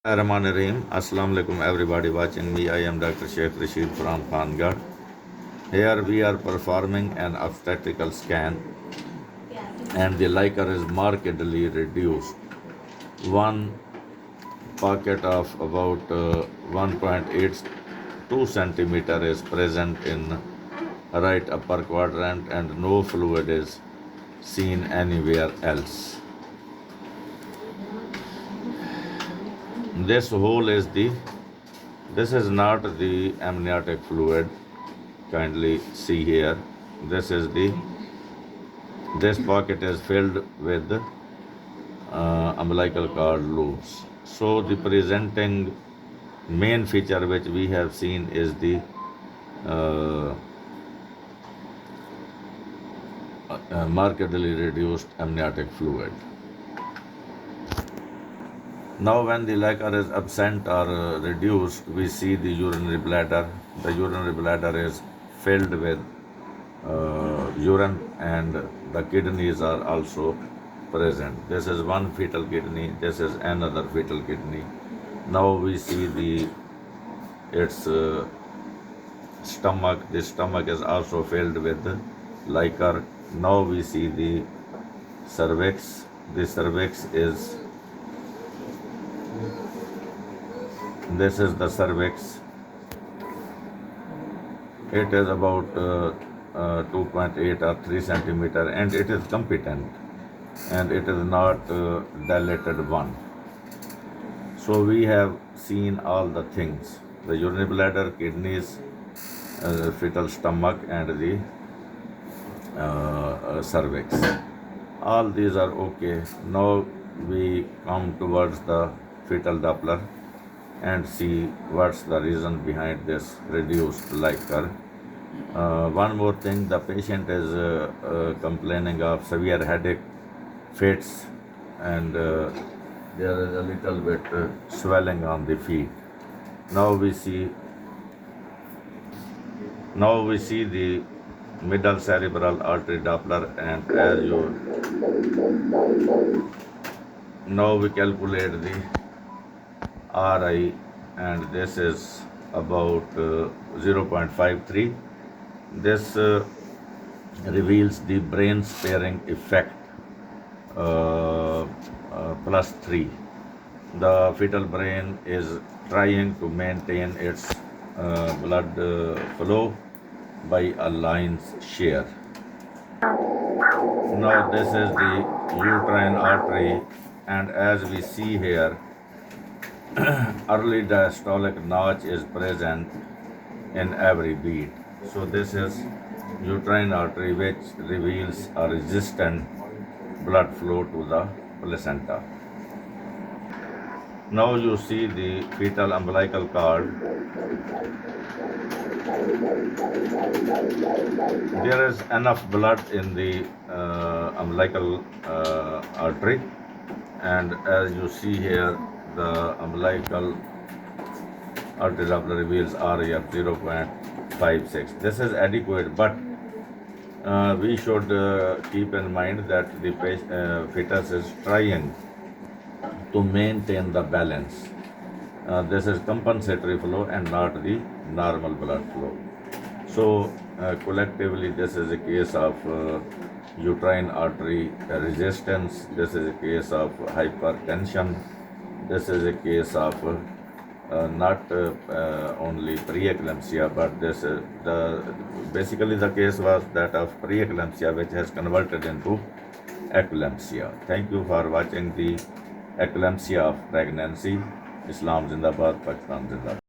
Rahim. Assalamu alaikum everybody watching me. I am Dr. Sheikh Rashid from Khangarh. Here we are performing an obstetrical scan and the liquor is markedly reduced. One pocket of about 1.82 centimeter is present in right upper quadrant and no fluid is seen anywhere else. This is not the amniotic fluid. Kindly see here. This pocket is filled with umbilical cord loops. So the presenting main feature which we have seen is the markedly reduced amniotic fluid. Now, when the liquor is absent or reduced, we see the urinary bladder. The urinary bladder is filled with urine, and the kidneys are also present. This is one fetal kidney. This is another fetal kidney. Now we see its stomach. The stomach is also filled with liquor. Now we see the cervix. The cervix is. This is the cervix. It is about 2.8 or 3 centimeter, and it is competent, and it is not dilated one. So we have seen all the things: the urinary bladder, kidneys, fetal stomach, and the cervix. All these are okay. Now we come towards the fetal Doppler and see what's the reason behind this reduced liquor. One more thing, the patient is complaining of severe headache, fits, and there is a little bit swelling on the feet. Now we see the middle cerebral artery Doppler, and now we calculate the RI, and this is about 0.53. This reveals the brain sparing effect +3. The fetal brain is trying to maintain its blood flow by a line's share. Now this is the uterine artery, and as we see here, early diastolic notch is present in every beat. So this is uterine artery, which reveals a resistant blood flow to the placenta. Now you see the fetal umbilical cord. There is enough blood in the umbilical artery, and as you see here, the umbilical artery Doppler reveals RE of 0.56. This is adequate, but we should keep in mind that the fetus is trying to maintain the balance. This is compensatory flow and not the normal blood flow. So collectively, this is a case of uterine artery resistance. This is a case of hypertension. This is a case of not only preeclampsia, but basically the case was that of preeclampsia, which has converted into eclampsia. Thank you for watching the eclampsia of pregnancy. Islam Zindabad, Pakistan Zindabad.